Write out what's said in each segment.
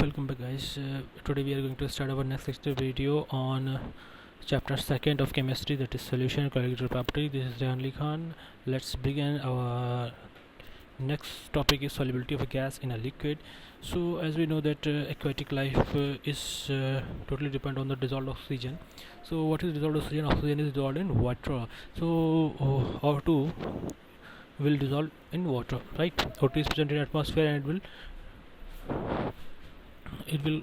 Welcome back, guys. Today we are going to start our next lecture video on chapter 2nd of chemistry, that is solution and molecular property. This is Rehan Ali Khan. Let's begin. Our next topic is solubility of a gas in a liquid. So as we know that aquatic life is totally dependent on the dissolved oxygen. So what is dissolved oxygen? Oxygen is dissolved in water. So O2 will dissolve in water, right? O2 is present in atmosphere and it will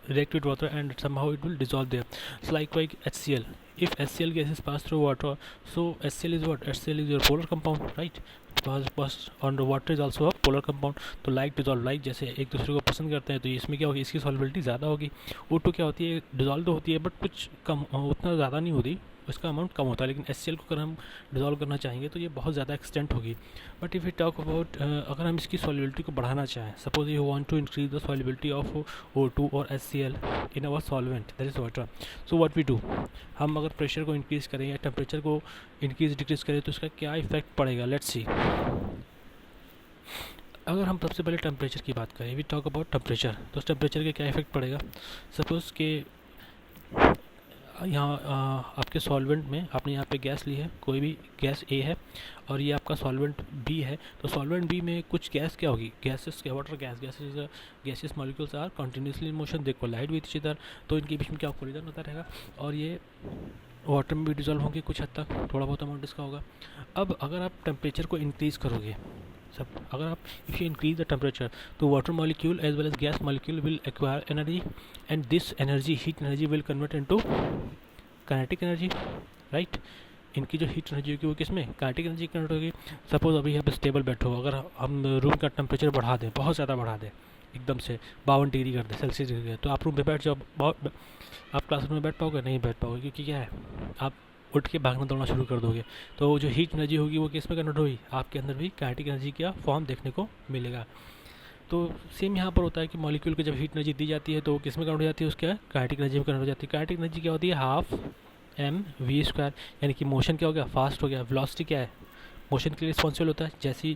react with water and somehow it will dissolve there. So likewise HCl, if HCl gases pass through water, so HCl is what? HCl is your polar compound, right? Pass on the water is also a polar compound. तो like dissolve like जैसे एक दूसरे को पसंद करते हैं, तो इसमें क्या होगी, इसकी सॉल्युबिलिटी ज़्यादा होगी. O2 क्या होती है, डिजॉल्व तो होती है बट कुछ कम, उतना ज़्यादा नहीं होती, उसका अमाउंट कम होता है. लेकिन HCl को अगर हम डिजॉल्व करना चाहेंगे तो ये बहुत ज़्यादा एक्सटेंट होगी. But if you talk about, अगर हम इसकी सॉल्युबिलिटी को बढ़ाना चाहें, suppose you want to increase the solubility of O2 और HCl in our solvent that is water, so what we do, हम अगर प्रेशर को इंक्रीज़ करें या टेम्परेचर को इंक्रीज डिक्रीज़ करें तो इसका क्या इफेक्ट पड़ेगा. Let's see. अगर हम सबसे पहले टेम्परेचर की बात करें, वी टॉक अबाउट टेम्परेचर, तो उस टेम्परेचर का क्या इफेक्ट पड़ेगा. सपोज़ के यहाँ आपके सॉल्वेंट में आपने यहाँ पे गैस ली है, कोई भी गैस A है और ये आपका सॉल्वेंट B है. तो सॉल्वेंट B में कुछ गैस क्या होगी, gases, water gases molecules are continuously in motion, they collide with each other, तो इनके बीच में क्या कोलिजन होता रहेगा और ये वाटर में भी डिजॉल्व होंगे कुछ हद तक, थोड़ा बहुत अमाउंट इसका होगा. अब अगर आप टेम्परेचर को इंक्रीज़ करोगे, अगर आप if you increase the temperature, तो water molecule as well as gas molecule will acquire energy and this energy, heat energy, will convert into kinetic energy, right. इनकी जो हीट एनर्जी होगी वो किस में, काइनेटिक एनर्जी कन्वर्ट होगी. Suppose अभी यहाँ पे स्टेबल बैठो, अगर हम रूम का टेम्परेचर बढ़ा दें, बहुत ज़्यादा बढ़ा दें, एकदम से 52 डिग्री कर दें सेल्सियस डिग्री, तो आप रूम पे बैठ जाओ, आप क्लासरूम में बैठ पाओगे, नहीं बैठ पाओगे, क्योंकि क्या है, आप उठ के भागना दौड़ना शुरू कर दोगे. तो जो हीट एनर्जी होगी वो किस में कन्वर्ट होगी, आपके अंदर भी काइनेटिक एनर्जी का फॉर्म देखने को मिलेगा. तो सेम यहाँ पर होता है कि मॉलिक्यूल को जब हीट एनर्जी दी जाती है तो किस में कन्वर्ट हो जाती है, उसके काइनेटिक एनर्जी में कन्वर्ट हो जाती है. काइनेटिक एनर्जी क्या होती है, हाफ mv², यानी कि मोशन क्या हो गया, फास्ट हो गया. वेलोसिटी क्या है, मोशन के लिए रिस्पॉन्सिबल होता है. जैसी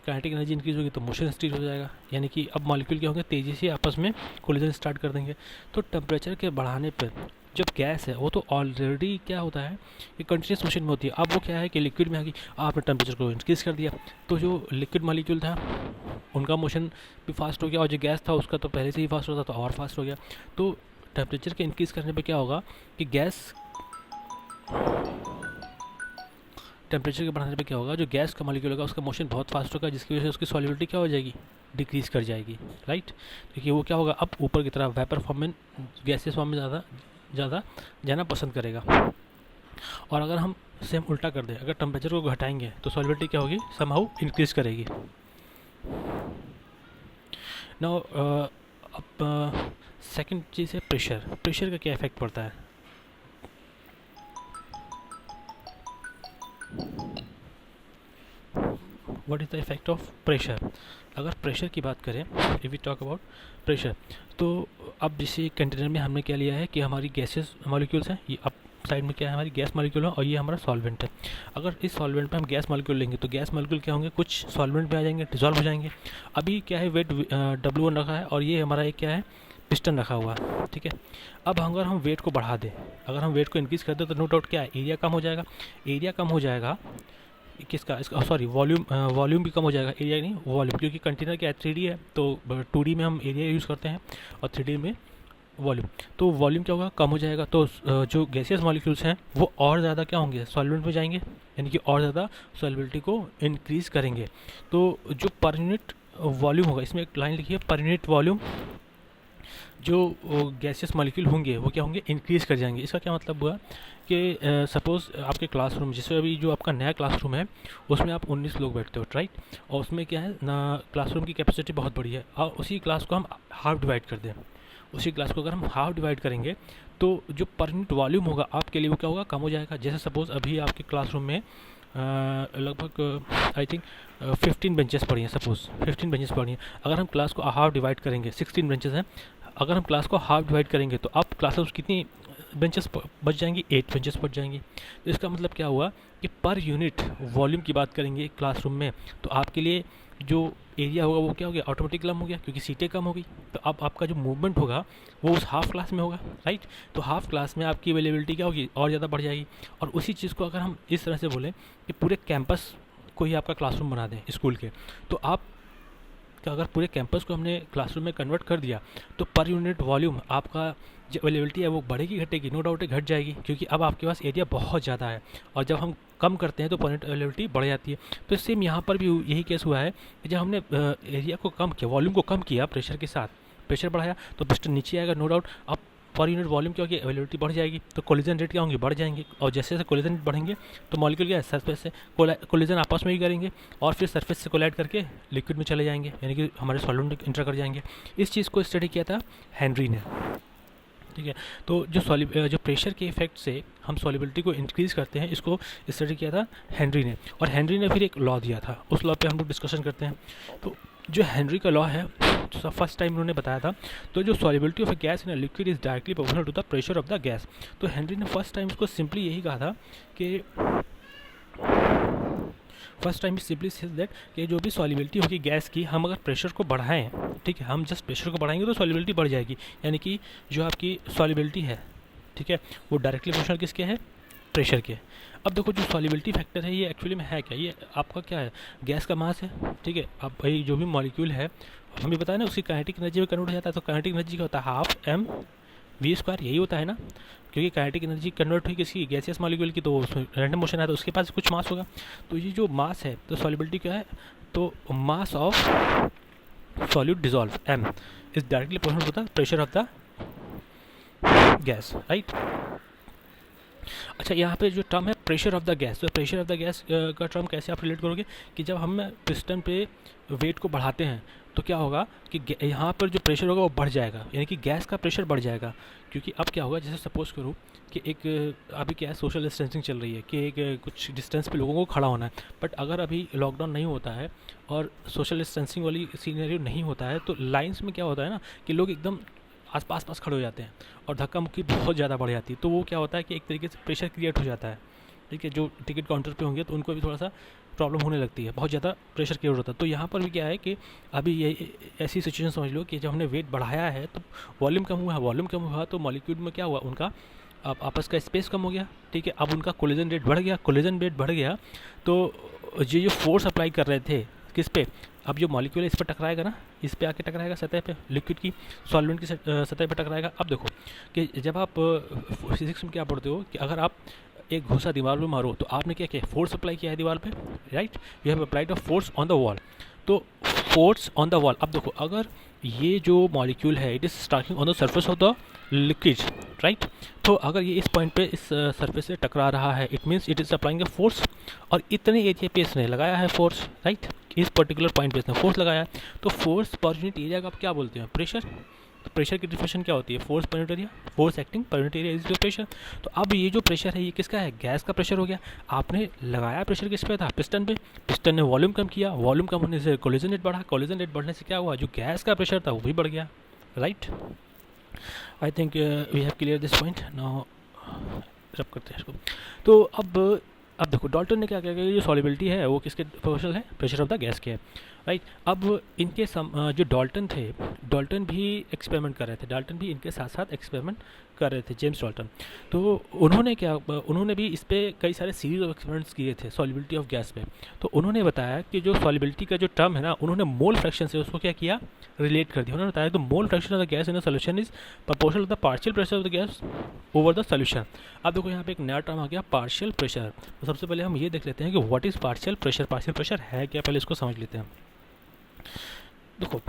काइनेटिक एनर्जी इंक्रीज होगी तो मोशन इंक्रीज हो जाएगा, यानी कि अब मॉलिक्यूल क्या होंगे, तेज़ी से आपस में कोलिजन स्टार्ट कर देंगे. तो टेम्परेचर के बढ़ाने पर जब गैस है वो तो ऑलरेडी क्या होता है कि कंटिन्यूस मोशन में होती है. अब वो क्या है कि लिक्विड में आ गई, आपने टेम्परेचर को इंक्रीज़ कर दिया तो जो लिक्विड मॉलिक्यूल था उनका मोशन भी फास्ट हो गया, और जो गैस था उसका तो पहले से ही फास्ट होता था तो और फास्ट हो गया. तो टेम्परेचर के इंक्रीज़ करने पे क्या होगा कि टेम्परेचर के बढ़ाने पे क्या होगा, जो गैस का मॉलिक्यूल होगा उसका मोशन बहुत फास्ट होगा, जिसकी वजह से उसकी सॉल्युबिलिटी क्या हो जाएगी, डिक्रीज़ कर जाएगी, राइट. क्योंकि वो क्या होगा, अब ऊपर की तरफ वेपर फॉर्म में, गैसेस फॉर्म में ज़्यादा जाना पसंद करेगा. और अगर हम सेम उल्टा कर दें, अगर टेम्परेचर को घटाएंगे तो सॉल्युबिलिटी क्या होगी, समहाउ इंक्रीज़ करेगी. नाउ अब सेकंड चीज़ है प्रेशर. प्रेशर का क्या इफेक्ट पड़ता है. What is the effect of pressure. अगर प्रेशर की बात करें, if we talk about pressure, तो अब जैसे कंटेनर में हमने क्या लिया है कि हमारी गैसेस मॉलिक्यूल्स हैं, ये अब साइड में क्या है, हमारी गैस मॉलिक्यूल है और ये हमारा सॉल्वेंट है. अगर इस सॉल्वेंट पे हम गैस मॉलिक्यूल लेंगे तो गैस मॉलिक्यूल क्या होंगे, कुछ सॉल्वेंट में आ जाएंगे, डिजॉल्व हो जाएंगे. अभी क्या है, वेट W1 रखा है और ये हमारा एक क्या है, पिस्टन रखा हुआ है, ठीक है. अब अगर हम वेट को बढ़ा दें, अगर हम वेट को इंक्रीज़ कर दें तो नो डाउट क्या है, एरिया कम हो जाएगा. एरिया कम हो जाएगा किसका, इसका सॉरी वॉल्यूम भी कम हो जाएगा, एरिया नहीं वॉल्यूम, क्योंकि कंटेनर क्या है 3D है, तो 2D में हम एरिया यूज़ करते हैं और 3D में वॉल्यूम. तो वॉल्यूम क्या होगा, कम हो जाएगा. तो जो गैसियस मॉलिक्यूल्स हैं वो और ज़्यादा क्या होंगे, सॉल्वेंट में जाएंगे, यानी कि और ज़्यादा सॉल्युबिलिटी को इंक्रीज़ करेंगे. तो जो पर यूनिट वॉल्यूम होगा, इसमें एक लाइन लिखी है, पर यूनिट वॉल्यूम जो गैसियस मॉलिक्यूल होंगे वो क्या होंगे, इंक्रीज़ कर जाएंगे. इसका क्या मतलब हुआ कि सपोज़ आपके क्लासरूम, जैसे अभी जो आपका नया क्लासरूम है उसमें आप 19 लोग बैठते हो, राइट. और उसमें क्या है ना, क्लासरूम की कैपेसिटी बहुत बड़ी है, और उसी क्लास को हम हाफ डिवाइड कर दें, उसी क्लास को अगर हम हाफ डिवाइड करेंगे तो जो पर यूनिट वॉल्यूम होगा आपके लिए वो क्या होगा, कम हो जाएगा. जैसे सपोज़ अभी आपके क्लासरूम में लगभग आई थिंक 15 बेंचेस पड़ी हैं, सपोज़ 15 बेंचेस पड़ी हैं. अगर हम क्लास को हाफ डिवाइड करेंगे, 16 बेंचेस हैं, अगर हम क्लास को हाफ डिवाइड करेंगे तो आप क्लासरूम कितनी बेंचेस बच जाएंगी, 8 बेंचेस बच जाएंगी. तो इसका मतलब क्या हुआ कि पर यूनिट वॉल्यूम की बात करेंगे क्लासरूम में तो आपके लिए जो एरिया होगा वो क्या हो गया, ऑटोमेटिक कम हो गया क्योंकि सीटें कम हो गई। तो अब आपका जो मूवमेंट होगा वो उस हाफ क्लास में होगा, राइट। तो हाफ क्लास में आपकी अवेलेबिलिटी क्या होगी, और ज़्यादा बढ़ जाएगी। और उसी चीज़ को अगर हम इस तरह से बोलें कि पूरे कैंपस को ही आपका क्लासरूम बना दें स्कूल के, तो आप कि अगर पूरे कैंपस को हमने क्लासरूम में कन्वर्ट कर दिया तो पर यूनिट वॉल्यूम आपका जो अवेलेबिलिटी है वो बढ़ेगी घटेगी, नो डाउट घट जाएगी, क्योंकि अब आपके पास एरिया बहुत ज़्यादा है। और जब हम कम करते हैं तो पर यूनिट अवेलेबिलिटी बढ़ जाती है। तो सेम यहाँ पर भी यही केस हुआ है कि जब हमने एरिया को कम किया, वॉल्यूम को कम किया, प्रेशर के साथ प्रेशर बढ़ाया तो पिस्टन नीचे आएगा, नो डाउट। अब पर यूनिट वॉल्यूम क्या होगी, अवेलेबिलिटी बढ़ जाएगी, तो कोलिजन रेट क्या होंगे, बढ़ जाएंगे। और जैसे जैसे कोलिजन रेट बढ़ेंगे तो मॉलिक्यूल क्या है, सरफेस से कोलिजन आपस में ही करेंगे और फिर सरफेस से कोलाइड करके लिक्विड में चले जाएंगे, यानी कि हमारे सॉल्वेंट में इंटर कर जाएंगे। इस चीज़ को स्टडी किया था हेनरी ने, ठीक है। तो जो प्रेशर के इफेक्ट से हम सॉल्युबिलिटी को इंक्रीज़ करते हैं, इसको स्टडी किया था हेनरी ने। और हेनरी ने फिर एक लॉ दिया था, उस लॉ पे हम लोग डिस्कशन करते हैं। तो जो हेनरी का लॉ है, तो फर्स्ट टाइम उन्होंने बताया था, तो जो solubility of a gas in a liquid is directly proportional to the pressure of the gas. तो हेनरी ने फर्स्ट टाइम इसको सिंपली यही कहा था कि first time simply says that कि जो भी सॉल्युबिलिटी होगी गैस की, हम अगर प्रेशर को बढ़ाएं, ठीक है, हम जस्ट प्रेशर को बढ़ाएंगे तो सॉल्युबिलिटी बढ़ जाएगी, यानी कि जो आपकी सॉल्युबिलिटी है, ठीक है, वो डायरेक्टली प्रोपोर्शनल किसके है, प्रेशर के। अब देखो जो सॉल्युबिलिटी फैक्टर है ये एक्चुअली में है क्या, ये आपका क्या है, गैस का मास है, ठीक है। अब भाई जो भी मॉलिक्यूल है हमें पता है ना उसकी काइनेटिक एनर्जी में कन्वर्ट हो जाता है, तो काइनेटिक एनर्जी क्या होता है, हाफ एम वी स्क्वायर, यही होता है ना, क्योंकि काइनेटिक एनर्जी कन्वर्ट हुई किसी गैसियस मॉलिक्यूल की, तो रैंडम मोशन है तो उसके पास कुछ मास होगा। तो ये जो मास है, तो सॉल्युबिलिटी क्या है, तो mass of solute dissolve m is directly proportional to the pressure of the gas, right. अच्छा, यहाँ पे जो टर्म है प्रेशर ऑफ द गैस, तो प्रेशर ऑफ द गैस का टर्म कैसे आप रिलेट करोगे कि जब हम पिस्टन पे वेट को बढ़ाते हैं तो क्या होगा कि यहाँ पर जो प्रेशर होगा वो बढ़ जाएगा, यानी कि गैस का प्रेशर बढ़ जाएगा। क्योंकि अब क्या होगा, जैसे सपोज करूँ कि एक अभी क्या है, सोशल डिस्टेंसिंग चल रही है कि एक कुछ डिस्टेंस पे लोगों को खड़ा होना है, बट अगर अभी लॉकडाउन नहीं होता है और सोशल डिस्टेंसिंग वाली सीनरी नहीं होता है, तो लाइन्स में क्या होता है ना कि लोग एकदम आस पास खड़े हो जाते हैं और धक्का मुक्की बहुत ज़्यादा बढ़ जाती है। तो वो क्या होता है कि एक तरीके से प्रेशर क्रिएट हो जाता है, ठीक है। जो टिकट काउंटर पे होंगे तो उनको भी थोड़ा सा प्रॉब्लम होने लगती है, बहुत ज़्यादा प्रेशर क्रिएट होता है। तो यहाँ पर भी क्या है कि अभी ये ऐसी सिचुएशन समझ लो कि जब हमने वेट बढ़ाया है तो वॉल्यूम कम हुआ, वॉल्यूम कम हुआ तो मॉलिक्यूल में क्या हुआ, उनका अब आपस का स्पेस कम हो गया, ठीक है। अब उनका कोलिजन रेट बढ़ गया, कोलिजन रेट बढ़ गया तो ये जो फोर्स अप्लाई कर रहे थे किस पे, अब जो मॉलिक्यूल है इस पर टकराएगा ना, इस पे आके टकराएगा सतह पे, लिक्विड की सॉल्वेंट की सतह पे टकराएगा। अब देखो कि जब आप फिजिक्स में क्या पढ़ते हो कि अगर आप एक घुसा दीवार में मारो तो आपने क्या किया, फोर्स अप्लाई किया है दीवार पे, right, you have applied a force on the wall. तो फोर्स ऑन द वॉल, अब देखो अगर ये जो मॉलिक्यूल है it is starting on the surface of the liquid, right, तो अगर ये इस पॉइंट पे इस सरफेस से टकरा रहा है, it means it is applying a force, और इतने एरिया पे इसने लगाया है फोर्स, राइट, इस पर्टिकुलर पॉइंट पे इसने फोर्स लगाया है। तो फोर्स पर यूनिट एरिया का आप क्या बोलते हैं, प्रेशर। तो प्रेशर की डिफिनेशन क्या होती है, force per unit area, force acting per unit area is pressure. तो अब ये जो प्रेशर है ये किसका है, गैस का प्रेशर हो गया। आपने लगाया प्रेशर किस पे था, पिस्टन पे, पिस्टन ने वॉल्यूम कम किया, वॉल्यूम कम होने से कोलिजन रेट बढ़ा, कोलिजन रेट बढ़ने से क्या हुआ, जो गैस का प्रेशर था वो भी बढ़ गया, right. I think we have clear this point now, rub करते हैं इसको। तो अब देखो डाल्टन ने क्या किया, जो सॉल्युबिलिटी है वो किसके प्रोपोर्शनल है, प्रेशर ऑफ द गैस के है, राइट। अब इनके जो डाल्टन थे, डाल्टन भी एक्सपेरिमेंट कर रहे थे, डाल्टन भी इनके साथ साथ एक्सपेरिमेंट कर रहे थे, जेम्स डाल्टन। तो उन्होंने भी इस पर कई सारे सीरीज ऑफ एक्सपेरिमेंट्स किए थे सॉल्युबिलिटी ऑफ गैस पे। तो उन्होंने बताया कि जो सॉल्युबिलिटी का जो टर्म है ना, उन्होंने मोल फ्रैक्शन से उसको क्या किया, रिलेट कर दिया। उन्होंने बताया तो mole fraction of the gas in the solution is proportional to the partial pressure of the gas over the solution. अब देखो यहाँ पे एक नया टर्म आ गया, पार्शियल प्रेशर। तो सबसे पहले हम ये देख लेते हैं कि what is partial pressure, partial pressure है क्या, पहले इसको समझ लेते हैं। देखो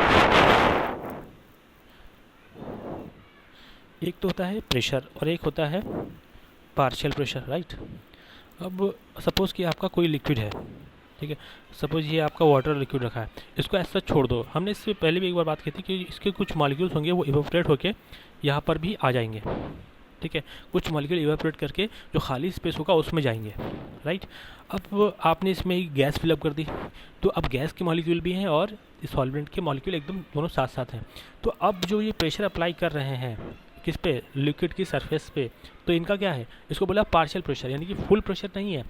एक तो होता है प्रेशर और एक होता है पार्शियल प्रेशर, राइट। अब सपोज़ कि आपका कोई लिक्विड है, ठीक है, सपोज ये आपका वाटर लिक्विड रखा है, इसको ऐसा छोड़ दो। हमने इससे पहले भी एक बार बात की थी कि इसके कुछ मॉलिक्यूल्स होंगे वो इवेपोरेट होके यहाँ पर भी आ जाएंगे, ठीक है, कुछ मॉलिक्यूल इवेपोरेट करके जो खाली स्पेस होगा उसमें जाएंगे, राइट। अब आपने इसमें गैस फिलअप कर दी, तो अब गैस के मॉलिक्यूल भी हैं और सॉल्वेंट के मॉलिक्यूल एकदम दोनों साथ साथ हैं। तो अब जो ये प्रेशर अप्लाई कर रहे हैं किस पे, लिक्विड की सरफेस पे, तो इनका क्या है, इसको बोला पार्शियल प्रेशर, यानी कि फुल प्रेशर नहीं है,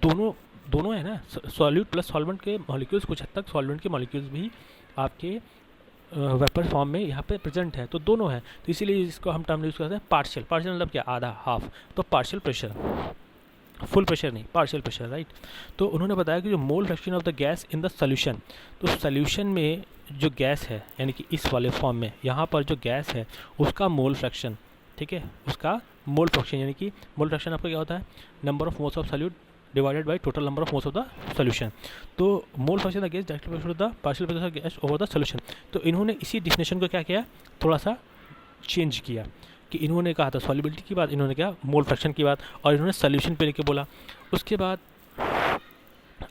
दोनों दोनों है ना, सॉल्यूट प्लस सॉल्वेंट के मॉलिक्यूल्स, कुछ हद तक सॉल्वेंट के मॉलिक्यूल्स भी आपके वेपर फॉर्म में यहाँ पे प्रेजेंट है, तो दोनों है। तो इसीलिए इसको हम टर्म यूज़ करते हैं पार्शियल। पार्शियल मतलब क्या, आधा, हाफ, तो पार्शियल प्रेशर, फुल प्रेशर नहीं, पार्शियल प्रेशर, राइट। तो उन्होंने बताया कि जो मोल fraction of the gas in the solution, तो सोल्यूशन में जो गैस है यानी कि इस वाले फॉर्म में यहाँ पर जो गैस है उसका मोल फ्रैक्शन, ठीक है, उसका मोल फ्रैक्शन, यानी कि मोल फ्रैक्शन आपका क्या होता है, number of moles of solute divided by total number of moles of the solution. तो mole fraction of gas directly proportional to the partial pressure of gas over the solution. तो इन्होंने इसी definition को क्या किया, थोड़ा सा चेंज किया, कि इन्होंने कहा था सॉल्युबिलिटी की बात, इन्होंने क्या मोल फ्रैक्शन की बात, और इन्होंने सोल्यूशन पे लेके बोला। उसके बाद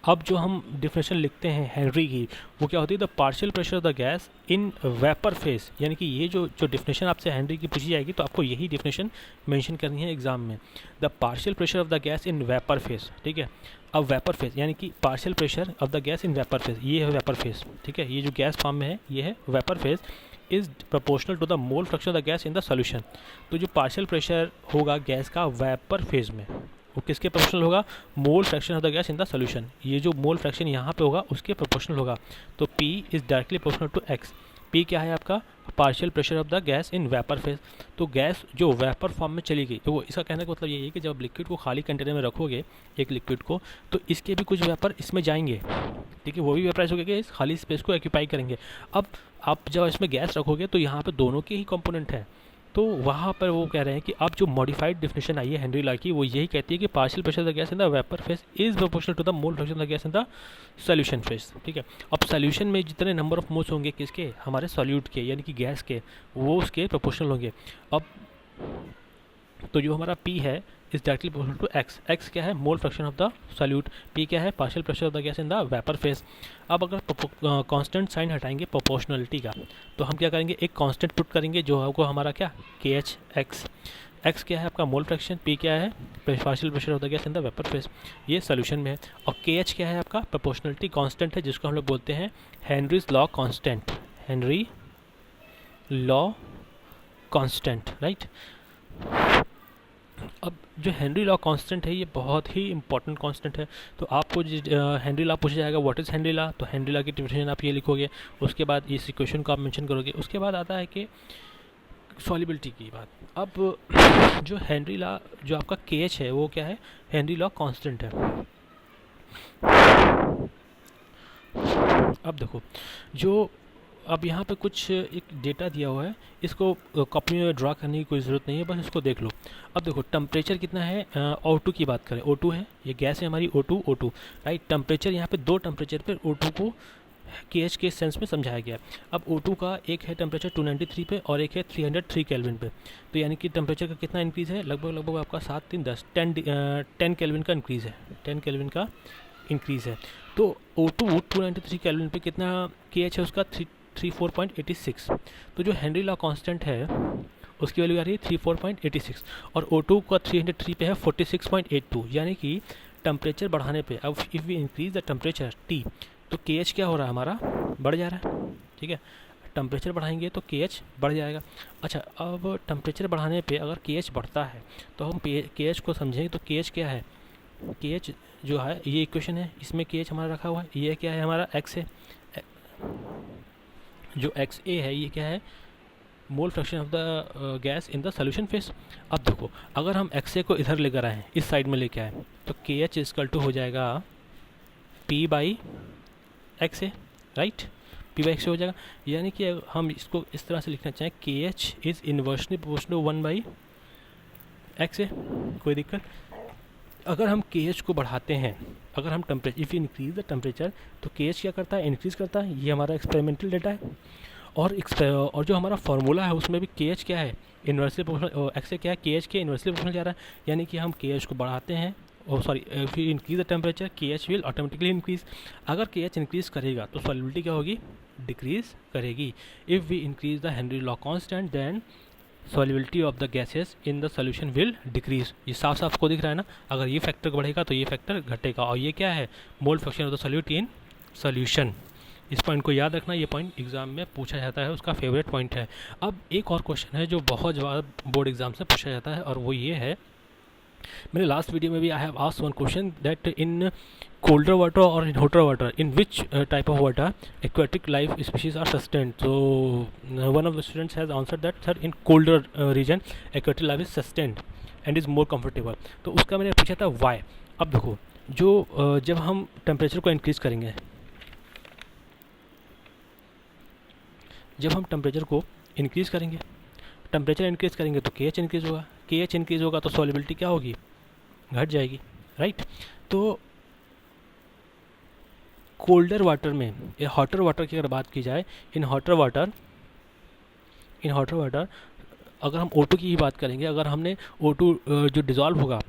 अब जो हम डिफिनेशन लिखते हैं हेनरी की, वो क्या होती है, the partial pressure of the gas in vapour phase, यानी कि ये जो डिफिनेशन आपसे हेनरी की पूछी जाएगी तो आपको यही डिफिनेशन मेंशन करनी है एग्जाम में, the partial pressure of the gas in vapour phase, ठीक है। अब वेपर फेज यानी कि partial pressure of the gas in vapour phase, ये है वेपर फेज, ठीक है, ये जो गैस फॉर्म में है ये है vapour phase, is proportional to the mole fraction of the gas in the solution. तो जो पार्शियल प्रेशर होगा गैस का वेपर फेज में, वो किसके प्रोपोर्शनल होगा, mole fraction of the gas in the solution. ये जो मोल फ्रैक्शन यहाँ पे होगा उसके प्रोपोर्शनल होगा। तो P is directly proportional to X। P क्या है आपका, partial pressure of the gas in vapour phase. तो गैस जो वेपर फॉर्म में चली गई, तो वो इसका कहने का मतलब ये है कि जब लिक्विड को खाली कंटेनर में रखोगे एक लिक्विड को, तो इसके भी कुछ वेपर इसमें जाएंगे, ठीक है, वो भी वेपराइज होकर इस खाली स्पेस को ऑक्यूपाई करेंगे। अब आप जब इसमें गैस रखोगे तो यहाँ पे दोनों के ही कंपोनेंट हैं, तो वहाँ पर वो कह रहे हैं कि अब जो मॉडिफाइड डेफिनेशन आई है हेनरी लॉ की, वो यही कहती है कि partial pressure of the gas in the vapour phase is proportional to the mole fraction of the gas in the solution phase, ठीक है। अब सॉल्यूशन में जितने नंबर ऑफ मोल्स होंगे किसके, हमारे सॉल्यूट के यानी कि गैस के, वो उसके प्रोपोर्शनल होंगे। अब तो जो हमारा P है is directly proportional to X। X क्या है, mole fraction of the solute, P क्या है, partial pressure of the gas in the vapour phase. अब अगर कांस्टेंट साइन हटाएंगे प्रोपोर्शनलिटी का, तो हम क्या करेंगे, एक कांस्टेंट पुट करेंगे जो होगा हमारा क्या, KH X। X क्या है आपका मोल फ्रैक्शन, P क्या है partial pressure of the gas in the vapour phase, ये सोल्यूशन में है। और KH क्या है आपका प्रोपोर्शनलिटी कांस्टेंट है, जिसको हम लोग बोलते हैं Henry's law constant, Henry law constant, right. अब जो हेनरी लॉ कांस्टेंट है ये बहुत ही इंपॉर्टेंट कांस्टेंट है। तो आपको हेनरी लॉ पूछा जाएगा व्हाट इज़ हेनरी लॉ, तो हेनरी लॉ की डेफिनेशन आप ये लिखोगे, उसके बाद इस इक्वेशन को आप मेंशन करोगे। उसके बाद आता है कि सॉल्युबिलिटी की बात। अब जो हेनरी लॉ जो आपका KH है वो क्या है, हेनरी लॉ कांस्टेंट है। अब देखो जो अब यहाँ पे कुछ एक डेटा दिया हुआ है, इसको कॉपी में ड्रा करने की कोई ज़रूरत नहीं है, बस इसको देख लो। अब देखो टेम्परेचर कितना है, O2 की बात करें, O2 है, ये गैस है हमारी O2 राइट। टेम्परेचर यहाँ पे दो टेम्परेचर पर O2 को KH के सेंस में समझाया गया। अब O2 का एक है टेम्परेचर 293 पे और एक है 303 केल्विन पे, तो यानी कि टेम्परेचर का कितना इंक्रीज़ है, लगभग आपका 7 3 10 10 केल्विन का इंक्रीज़ है, 10 केल्विन का इंक्रीज़ है। तो O2 293 केल्विन पे कितना KH है उसका 34.86। तो जो हेनरी लॉ कांस्टेंट है उसकी वैल्यू आ रही है 34.86 और O2 का 303 पे है 46.82, यानी कि टेम्परेचर बढ़ाने पे, अब if we increase the temperature T, तो KH क्या हो रहा है हमारा, बढ़ जा रहा है, ठीक है। टेम्परेचर बढ़ाएंगे तो KH बढ़ जाएगा। अच्छा, अब टेम्परेचर बढ़ाने पे अगर KH बढ़ता है तो हम KH को समझेंगे, तो KH क्या है, KH जो है ये इक्वेशन है, इसमें KH हमारा रखा हुआ है, ये क्या है हमारा X है, जो XA है ये क्या है, mole fraction of the gas in the solution phase. अब देखो अगर हम XA को इधर लेकर आए, इस साइड में लेके आए, तो KH इक्वल टू हो जाएगा P by XA, right, P by XA हो जाएगा। यानी कि हम इसको इस तरह से लिखना चाहें, KH is inversely proportional to 1 by XA, कोई दिक्कत। अगर हम KH को बढ़ाते हैं, अगर हम temperature if increase the temperature, तो KH क्या करता है, इंक्रीज़ करता है। ये हमारा एक्सपेरिमेंटल डेटा है। और जो हमारा फार्मूला है उसमें भी KH क्या है, इन्वर्सली प्रोपोर्शनल, XA क्या है, KH के इन्वर्सली प्रोपोर्शनल जा रहा है। यानी कि हम KH को बढ़ाते हैं, if you increase the temperature KH will automatically increase. अगर KH इंक्रीज करेगा तो सॉल्युबिलिटी क्या होगी, डिक्रीज करेगी। If we increase the Henry law constant then solubility of the gases in the solution will decrease. ये साफ साफ को दिख रहा है ना, अगर ये फैक्टर बढ़ेगा तो ये फैक्टर घटेगा। और ये क्या है, mole fraction of the solute in solution. इस पॉइंट को याद रखना, ये पॉइंट एग्जाम में पूछा जाता है, उसका फेवरेट पॉइंट है। अब एक और क्वेश्चन है जो बहुत ज़्यादा बोर्ड एग्जाम से पूछा जाता है, और वो ये है मैंने लास्ट वीडियो में भी I have asked one question that in colder water or in hotter water, in which type of water aquatic life species are sustained. So one of the students has answered that sir in colder region aquatic life is sustained and is more comfortable. तो उसका मैंने पूछा था why. अब देखो जो जब हम टेम्परेचर को इंक्रीज़ करेंगे, जब हम टेम्परेचर को इंक्रीज़ करेंगे, टेम्परेचर इंक्रीज़ करेंगे तो KH इंक्रीज़ होगा, KH इंक्रीज़ होगा तो सॉल्युबिलिटी क्या होगी, घट जाएगी, राइट। तो कोल्डर वाटर में, या हॉटर वाटर की अगर बात की जाए, इन हॉटर वाटर अगर हम O2 की ही बात करेंगे, अगर हमने O2 जो डिज़ोल्व होगा,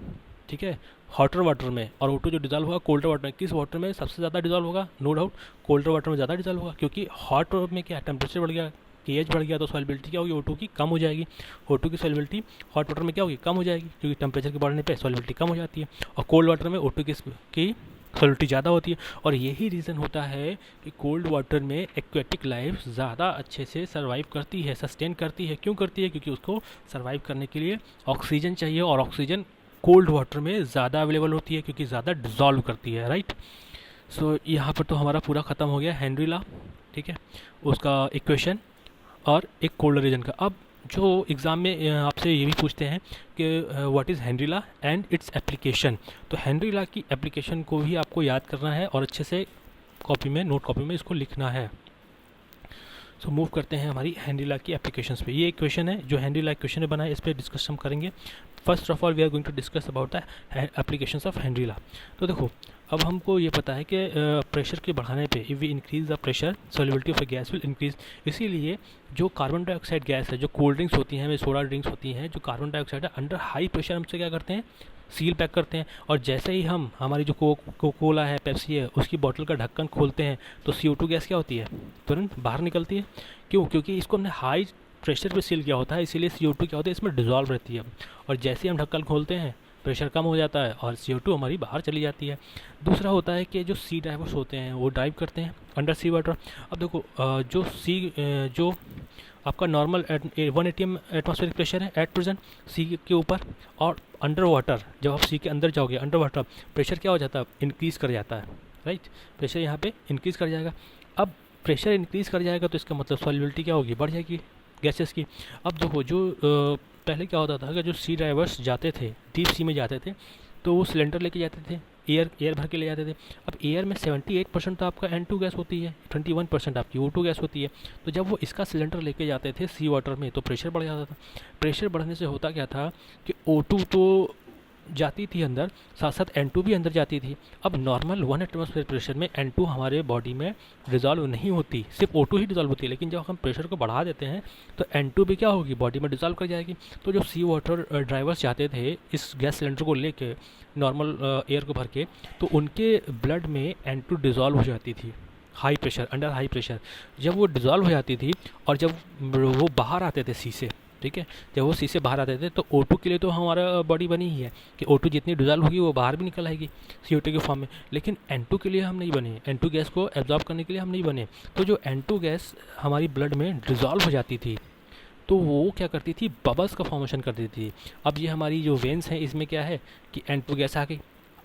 ठीक है, हॉटर वाटर में, और O2 जो डिज़ोल्व होगा कोल्डर वाटर में, किस वाटर में सबसे ज़्यादा डिज़ोल्व होगा, नो डाउट कोल्डर वाटर में ज़्यादा डिज़ोल्व होगा, क्योंकि हॉट में क्या टेम्परेचर बढ़ गया, KH बढ़ गया, तो सॉल्युबिलिटी क्या होगी, O2 की कम हो जाएगी। O2 की सॉल्युबिलिटी हॉट वाटर में क्या होगी, कम हो जाएगी, क्योंकि टेम्परेचर के बढ़ने पे सॉल्युबिलिटी कम हो जाती है। और कोल्ड वाटर में O2 की सॉल्युबिलिटी ज़्यादा होती है। और यही रीज़न होता है कि कोल्ड वाटर में एक्वेटिक लाइफ ज़्यादा अच्छे से सर्वाइव करती है, सस्टेन करती है। क्यों करती है, क्योंकि उसको सर्वाइव करने के लिए ऑक्सीजन चाहिए, और ऑक्सीजन कोल्ड वाटर में ज़्यादा अवेलेबल होती है, क्योंकि ज़्यादा डिज़ोल्व करती है, राइट। सो यहाँ पर तो हमारा पूरा ख़त्म हो गया हेनरी लॉ, ठीक है, उसका इक्वेशन और एक कोल्ड रीजन का। अब जो एग्ज़ाम में आपसे ये भी पूछते हैं कि what is Henry law and its application, तो हेनरी लॉ की एप्लीकेशन को भी आपको याद करना है और अच्छे से कॉपी में, नोट कॉपी में इसको लिखना है। सो मूव करते हैं हमारी हेनरी लॉ की एप्लीकेशंस पे। ये एक क्वेश्चन है जो हेनरी लॉ क्वेश्चन ने बनाया, इस पर डिस्कस हम करेंगे। First of all we are going to discuss about the applications of Henry law. तो देखो अब हमको ये पता है कि प्रेशर के बढ़ाने पे if we increase the pressure solubility of a gas will increase. इसीलिए जो कार्बन डाइऑक्साइड गैस है, जो कोल्ड ड्रिंक्स होती हैं, सोडा ड्रिंक्स होती हैं, जो कार्बन डाइऑक्साइड है अंडर हाई प्रेशर हमसे क्या करते हैं, सील पैक करते हैं। और जैसे ही हम हमारी जो कोला है, पेप्सी है, उसकी बोतल का ढक्कन खोलते हैं तो CO2 गैस क्या होती है, तुरंत बाहर निकलती है। क्यों, क्योंकि इसको हमने हाई प्रेशर पे सील किया होता है, इसीलिए CO2 क्या होती है, इसमें डिज़ोल्व रहती है। और जैसे ही हम ढक्कन खोलते हैं प्रेशर कम हो जाता है और CO2 हमारी बाहर चली जाती है। दूसरा होता है कि जो सी ड्राइवर्स होते हैं वो ड्राइव करते हैं अंडर सी वाटर। अब देखो जो आपका नॉर्मल 180 एटमॉस्फेरिक प्रेशर है एट प्रेजेंट सी के ऊपर, और अंडर वाटर जब आप सी के अंदर जाओगे अंडर वाटर प्रेशर क्या हो जाता है, इंक्रीज़ कर जाता है, राइट। प्रेशर यहाँ पे इंक्रीज़ कर जाएगा। अब प्रेशर इंक्रीज़ कर जाएगा तो इसका मतलब सॉल्युबिलिटी क्या होगी, बढ़ जाएगी गैसेस की। अब देखो जो पहले क्या होता था कि जो सी ड्राइवर्स जाते थे, डीप सी में जाते थे, तो वो सिलेंडर लेके जाते थे, एयर भर के ले जाते थे। अब एयर में 78% तो आपका N2 गैस होती है, 21% आपकी O2 गैस होती है। तो जब वो इसका सिलेंडर लेके जाते थे सी वाटर में तो प्रेशर बढ़ जाता था। प्रेशर बढ़ने से होता क्या था कि O2 तो जाती थी अंदर, साथ साथ N2 भी अंदर जाती थी। अब नॉर्मल 1 एटमॉस्फेयर प्रेशर में N2 हमारे बॉडी में डिज़ोल्व नहीं होती, सिर्फ O2 ही डिज़ोल्व होती है। लेकिन जब हम प्रेशर को बढ़ा देते हैं तो N2 भी क्या होगी, बॉडी में डिज़ोल्व कर जाएगी। तो जो सी वाटर ड्राइवर्स जाते थे इस गैस सिलेंडर को लेके नॉर्मल एयर को भर के, तो उनके ब्लड में N2 डिज़ोल्व हो जाती थी high pressure, under high pressure. जब वो डिज़ोल्व हो जाती थी और जब वो बाहर आते थे सी से, ठीक है, जब वो सी से बाहर आते थे तो O2 के लिए तो हमारा बॉडी बनी ही है कि O2 जितनी डिज़ोल्व होगी वो बाहर भी निकल आएगी CO2 के फॉर्म में। लेकिन N2 के लिए हम नहीं बने, N2 गैस को एब्जॉर्ब करने के लिए हम नहीं बने। तो जो N2 गैस हमारी ब्लड में डिज़ोल्व हो जाती थी तो वो क्या करती थी, बबल्स का फॉर्मेशन कर देती थी। अब ये हमारी जो वेन्स हैं इसमें क्या है कि N2 गैस आ गई,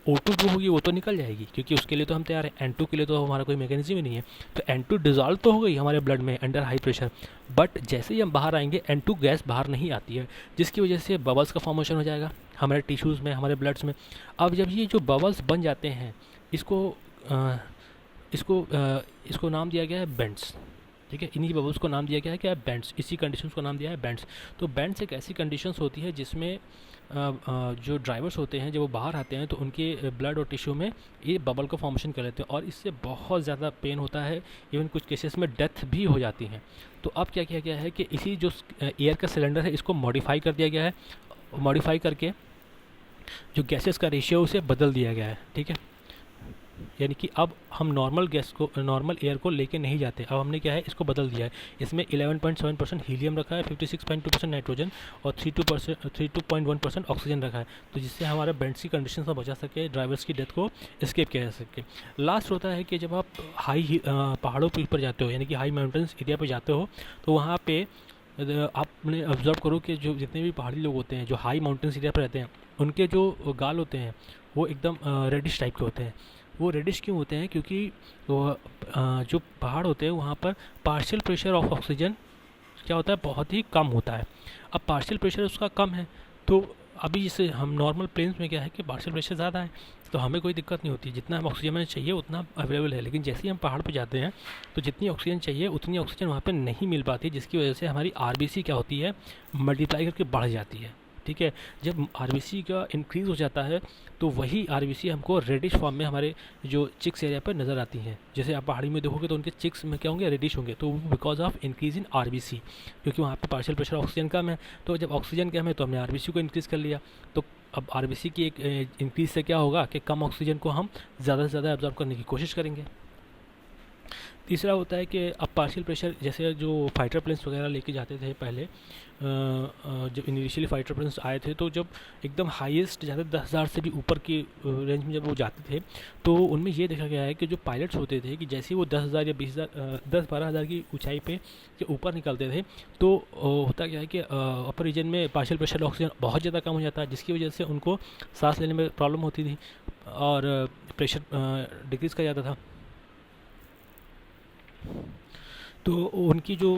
O2 जो होगी वो तो निकल जाएगी, क्योंकि उसके लिए तो हम तैयार हैं। N2 के लिए तो हमारा कोई मैकेनिज्म ही नहीं है। तो N2 डिज़ोल्व तो हो गई हमारे ब्लड में अंडर हाई प्रेशर, बट जैसे ही हम बाहर आएंगे N2 गैस बाहर नहीं आती है, जिसकी वजह से बबल्स का फॉर्मेशन हो जाएगा हमारे टिश्यूज़ में, हमारे ब्लड्स में। अब जब ये जो बबल्स बन जाते हैं इसको नाम दिया गया है बेंड्स, ठीक है। इन्हीं बबल्स को नाम दिया गया है क्या, बेंड्स। इसी कंडीशंस को नाम दिया है बेंड्स। तो बेंड्स एक ऐसी कंडीशंस होती है जिसमें जो ड्राइवर्स होते हैं जब वो बाहर आते हैं तो उनके ब्लड और टिश्यू में ये बबल का फॉर्मेशन कर लेते हैं, और इससे बहुत ज़्यादा पेन होता है, इवन कुछ केसेस में डेथ भी हो जाती है। तो अब क्या किया गया है कि इसी जो एयर का सिलेंडर है इसको मॉडिफाई कर दिया गया है, मॉडिफाई करके जो गैसेस का रेशियो उसे बदल दिया गया है, ठीक है। यानी कि अब हम नॉर्मल एयर को लेके नहीं जाते, अब हमने क्या है इसको बदल दिया है। इसमें 11.7% हीलियम रखा है, 56.2% नाइट्रोजन और 32.1% ऑक्सीजन रखा है, तो जिससे हमारा बेंड्स की कंडीशन में बचा सके, ड्राइवर्स की डेथ को एस्केप किया जा सके। लास्ट होता है कि जब आप हाई पहाड़ों के ऊपर जाते हो, यानी कि हाई माउंटेन्स एरिया पर जाते हो, तो वहाँ पे आपने ऑब्जर्व करो कि जो जितने भी पहाड़ी लोग होते हैं जो हाई माउंटेन्स एरिया पर रहते हैं, उनके जो गाल होते हैं वो एकदम रेडिश टाइप के होते हैं। वो रेडिश क्यों होते हैं? क्योंकि जो पहाड़ होते हैं वहाँ पर पार्शियल प्रेशर ऑफ ऑक्सीजन क्या होता है, बहुत ही कम होता है। अब पार्शियल प्रेशर उसका कम है, तो अभी जैसे हम नॉर्मल प्लेन्स में क्या है कि पार्शियल प्रेशर ज़्यादा है, तो हमें कोई दिक्कत नहीं होती, जितना हम ऑक्सीजन में चाहिए उतना अवेलेबल है। लेकिन जैसे ही हम पहाड़ पे जाते हैं तो जितनी ऑक्सीजन चाहिए उतनी ऑक्सीजन वहाँ पे नहीं मिल पाती, जिसकी वजह से हमारी आरबीसी क्या होती है, मल्टीप्लाई करके बढ़ जाती है। ठीक है, जब आरबीसी का इंक्रीज़ हो जाता है तो वही आरबीसी हमको रेडिश फॉर्म में हमारे जो चिक्स एरिया पर नज़र आती हैं। जैसे आप पहाड़ी में देखोगे तो उनके चिक्स में क्या होंगे, रेडिश होंगे, तो because of increase in RBC, क्योंकि वहाँ पे पार्शियल प्रेशर ऑक्सीजन कम है। तो जब ऑक्सीजन कम है तो हमने आरबीसी को इंक्रीज़ कर लिया, तो अब आरबीसी की एक इंक्रीज से क्या होगा कि कम ऑक्सीजन को हम ज़्यादा से ज़्यादा एब्जॉर्ब करने की कोशिश करेंगे। तीसरा होता है कि अब पार्शियल प्रेशर, जैसे जो फाइटर प्लेन्स वगैरह लेके जाते थे पहले, जब इनिशियली फाइटर प्लेन्स आए थे तो जब एकदम हाईएस्ट जाते 10,000 से भी ऊपर की रेंज में जब वो जाते थे तो उनमें ये देखा गया है कि जो पायलट्स होते थे कि जैसे ही वो 10,000 या 20,000 10-12,000 की ऊंचाई पे के ऊपर निकलते थे तो होता क्या है कि अपर रीजन में पार्शियल प्रेशर ऑक्सीजन बहुत ज़्यादा कम हो जाता है, जिसकी वजह से उनको सांस लेने में प्रॉब्लम होती थी और प्रेशर डिक्रीज़ कर जाता था। तो उनकी जो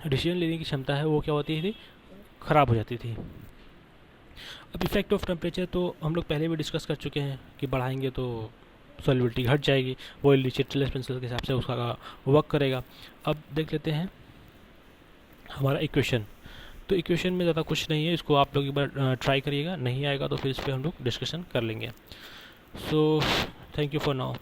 डिसीजन लेने की क्षमता है वो क्या होती थी, ख़राब हो जाती थी। अब इफेक्ट ऑफ टेम्परेचर तो हम लोग पहले भी डिस्कस कर चुके हैं कि बढ़ाएंगे तो सॉल्युबिलिटी घट जाएगी, वो लिचिटलेस पेंसिल के हिसाब से उसका वर्क करेगा। अब देख लेते हैं हमारा इक्वेशन। तो इक्वेशन में ज़्यादा कुछ नहीं है, इसको आप लोग एक बार ट्राई करिएगा, नहीं आएगा तो फिर इस पर हम लोग डिस्कशन कर लेंगे। So thank you for now.